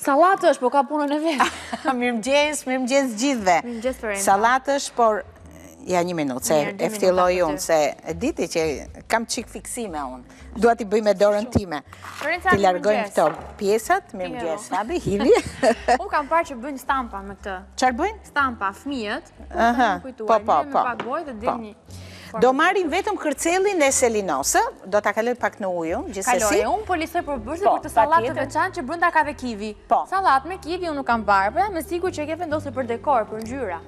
Sallatë është, po ka punën e vetë. Mirëmëngjes gjithve. Mirëmëngjes, Florenca. Sallatë është, por... Ja, një minutë, se e ftilloj unë, se e diti që kam qik fiksime unë. Dua t'i bëj me dorën time. T'i largojmë këto pjesat, mirëmëngjes, Fabi, hivi. Unë kam parë që bëjnë stampa me këtë. Qarë bëjnë? Stampa, fëmijët. Po. Do marim vetëm kërcelin e selinosë, do t'a kaloj pak në ujë, gjithsesi. Kaloj, unë po lisoj për bërse për të sallatë të veçantë që brenda ka dhe kivi. Sallatë me kivi unë nuk kam parë, me sigur që e ke vendosur për dekor, për ngjyra.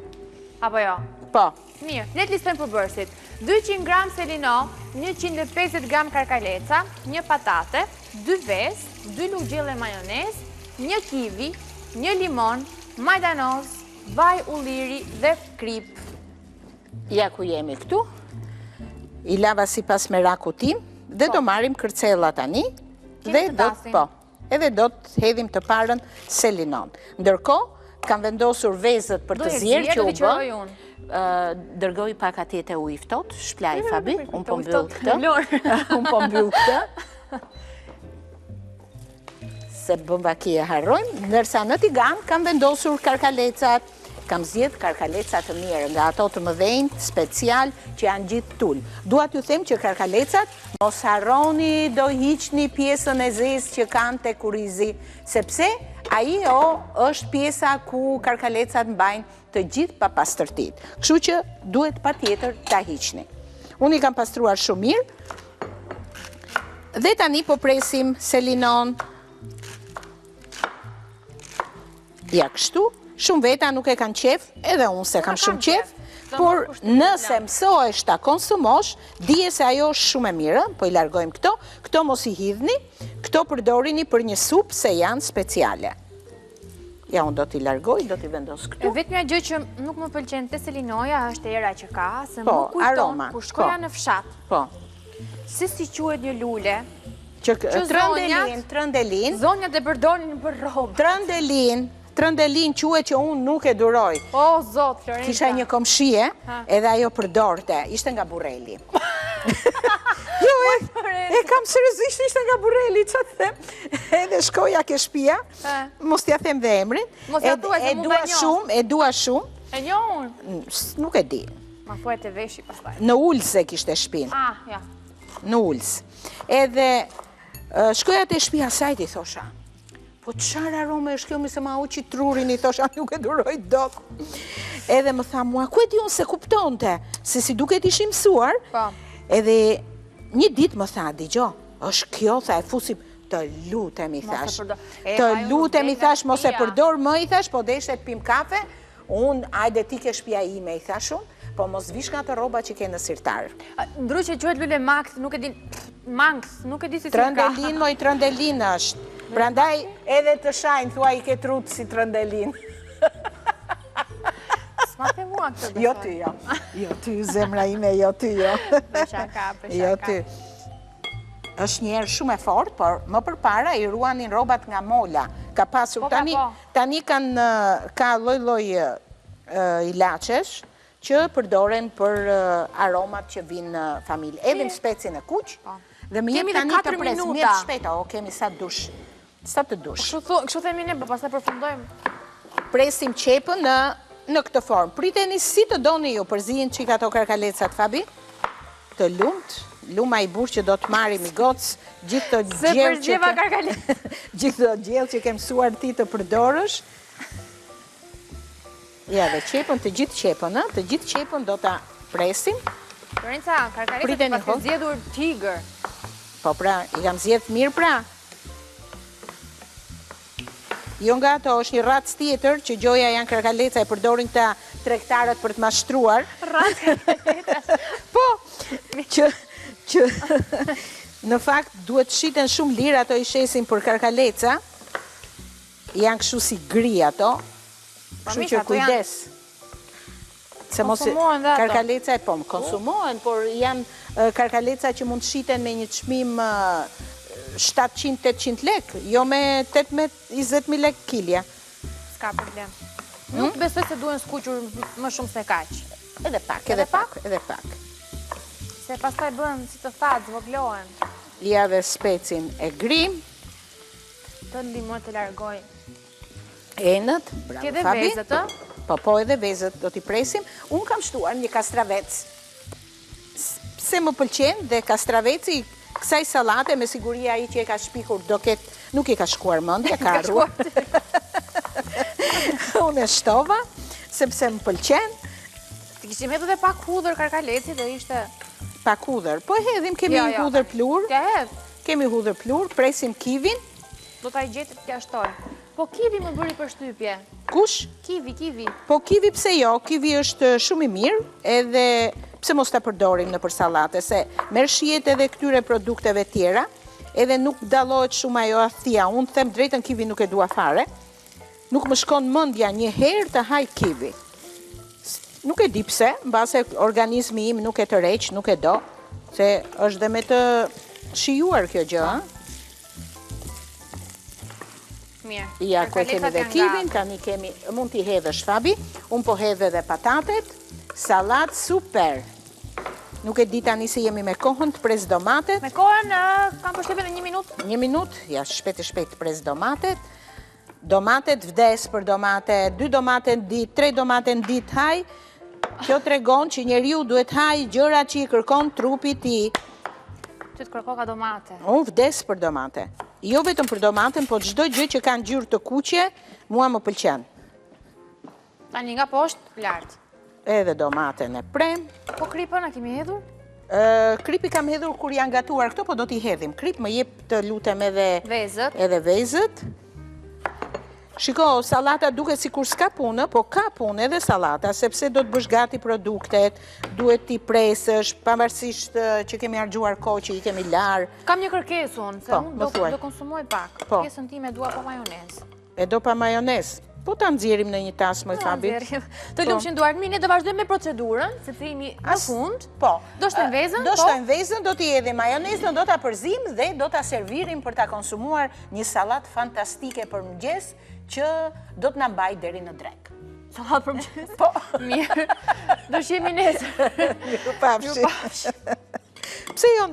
Apo jo? Po. Mirë, le të listojmë për bërësit. 200 gram selino, 150 gram karkaleca, 1 patate, 2 ves, 2 lugë gjelle majonez, 1 kivi, 1 limon, majdanoz, vaj ulliri dhe krip. Ja ku jemi këtu. I lava si pas meraku tim, dhe do marim kërcella tani, edhe do të hedhim të parën selinon. Ndërko, kam vendosur vezët për të zjerë që u bë. Dërgoj pak atjet e ujë ftohtë, shplaj Fabi, unë po mbyll këtë. Unë po mbyll këtë. Se bëmbaki e harrojmë, ndërsa në tigan kam vendosur karkalecat. Kam zjedh karkalecat të mirë, nga ato të mëdhenj, special, që janë gjithë tull. Dua t'ju them që karkalecat, mos harroni do hiqni pjesën e zezë që kanë te kurizi, sepse ajo është pjesa ku karkalecat mbajnë të gjithë pa pastërtit. Kështu që duhet pa tjetër ta hiqni. Unë i kam pastruar shumë mirë, dhe tani po presim selinon. Ja kështu. Shumë veta nuk e kanë qef, edhe unë se kam shumë qef, por nëse mësohesh ta konsumosh, dije se ajo është shumë e mirë, po i largojmë këto mos i hidhni, këto përdorini për një supë se janë speciale. Ja, unë do t'i largoj, do t'i vendos këtu. E vetëmja gjë që nuk më pëlqen të selinoja është era që ka, se më kujton kur shkoja në fshat. Po. Si quhet një lule, Trëndelin. Zonjat e përdorin për robë. Trëndelin quhet që unë nuk e duroj. O, zot, Florenca. Kisha një komshie, edhe ajo përdorte. Ishte nga Burreli. Jo, e kam seriozisht, ishte nga Burreli, që të them. Edhe shkoja ke shtëpia, mos t'ja them dhe emrin. E dua shumë. E njo unë? Nuk e di. Ma thuaj të veshi pastaj. Në Ulse kishte shtëpinë. Ah, ja. Në Ulse. Edhe shkoja te shtëpia sajt i thosha. Po çfarë arome është kjo, mi se ma uqi trurin, i thosha, nuk e duroj dot. Edhe më tha mua, ku e di unë se kuptonte, se si duket ishim mësuar, edhe një ditë më tha, digjo, është kjo, tha, e fusim, të lutem i thash. Të lutem i thash, mos e përdor më i thash, po deshe të pim kafe, unë, ajde ti ke shtëpia ime i thash unë, po mos vish nga të roba që ke në sirtar. Ndryshe quhet lule mangth, nuk e di, mangth, nuk e di si ka. Trëndelin, moj trëndelin është. Prandaj edhe të shajnë, thua i ke trutë si trëndelin. S'ma the mua këtë besoj. Jo ty, jo. Jo ty, zemra ime, jo ty, jo. Peshaka. Jo ty. Është njerë shumë e fort, por më përpara i ruanin robat nga mola. Ka pasur, tani ka loj ilaçesh që përdoren për aromat që vinë në familje. Edhe në specin e kuq, dhe më jetë tani të presë, mirë të shpeta, kemi sa dush. Sa të dush. Kështu themi ne, për pastaj përfundojmë. Presim qepën në këtë formë. Priteni si të doni ju, përzihin qik ato karkalecat, Fabi, të lumt, luma i burë që do të marim i gocë, gjithë të gjellë që kemë suar ti të përdorësh. Ja, dhe qepën, të gjithë qepën do të presim. Florenca, karkalecat të pak zjedhur tigër. Po pra, i kam zjedhë mirë pra. Jo nga ato është një ratës tjetër që gjoja janë karkaleca e përdorin të tregtarët për të mashtruar. Ratës karkaleca? Po, që në fakt duhet shiten shumë lirë, ato i shesin për karkaleca. Janë kështu si gri ato. Kështu që kujdes. Konsumohen dhe ato? Karkaleca e po, konsumohen, por janë karkaleca që mund shiten me një çmim 700-800 lek, jo me 18-20.000 lek kilja. S'ka problem. Nuk besoj se duhen skuqur më shumë se kaq. Edhe pak. Se pastaj bën si të thatë, zvoglohen. Ja dhe specin e grim. Të limon të largoj. Enët, bravo Ke dhe Fabi. vezët, ë? Po edhe vezët do t'i presim. Unë kam shtuar një kastravec. Se më pëlqen dhe kastraveci kësaj salate me siguri ai që e ka shpikur do ketë, nuk i ka shkuar mendja, ka harruar. Unë e shtova, sepse më pëlqen. Ti kishim hedhur dhe pak hudhër karkaleci dhe ishte... Pak hudhër. Po hedhim, kemi hudhër plur. Ja hedh. Kemi hudhër plur, presim kivin. Do t'a i gjetë t'ja shtoj. Po kivi më bëri për shtypje. Kush? Kivi. Po kivi pse jo, kivi është shumë i mirë, edhe pse mos ta përdorim në për sallate, se merr shijet edhe këtyre produkteve tjera, edhe nuk dallohet shumë ajo athia. Unë them drejtën, kivi nuk e dua fare. Nuk më shkon mendja një herë të haj kivi. Nuk e di pse, mbase organizmi im nuk e tërheq, nuk e do, se është dhe me të shijuar kjo gjë, ha? Mirë. Ja, ku e kemi dhe kivin, tani kemi, mund t'i hedhësh Fabi, unë po hedhe dhe patatet, salat super. Nuk e di tani se jemi me kohën të pres domatet. Me kohën, kam përshtypjen në 1 minutë. 1 minutë, ja, shpejt të pres domatet. Domatet vdes për domate, 2 domate në ditë, 3 domate në ditë haj. Kjo tregon që njeriu duhet haj gjëra që i kërkon trupi ti. Që të kërko ka domate. Unë vdes për domate. Jo vetëm për domaten, po çdo gjë që kanë ngjyrë të kuqe, mua më pëlqen. Tani nga poshtë, lartë. Edhe domaten e prem. Po kripën a kemi hedhur? Kripi kam hedhur kur janë gatuar këto, po do t'i hedhim. Krip më jep të lutem edhe vezët. Shiko, salata duket sikur s'ka punë, po ka punë edhe salata, sepse do të bësh gati produktet, duhet t'i presësh, pavarësisht që kemi harxuar kohë që i kemi lar. Kam një kërkesë unë, se unë do konsumoj pak. Kërkesën time dua pa majonez. E do pa majonez? Po ta nxjerrim në një tas më Fabi. Të lumshin duart mi, ne do vazhdojmë me procedurën, se themi në fund. Po. Do shtojmë vezën, do shtojmë vezën, do t'i hedhim majonezën, do ta përzim dhe do ta servirim për ta konsumuar një sallat fantastike për mëngjes që do të na mbaj deri në drek. Sallat për mëngjes? Po. Mirë. Do shihemi nesër. Ju pafshi. Pse jo?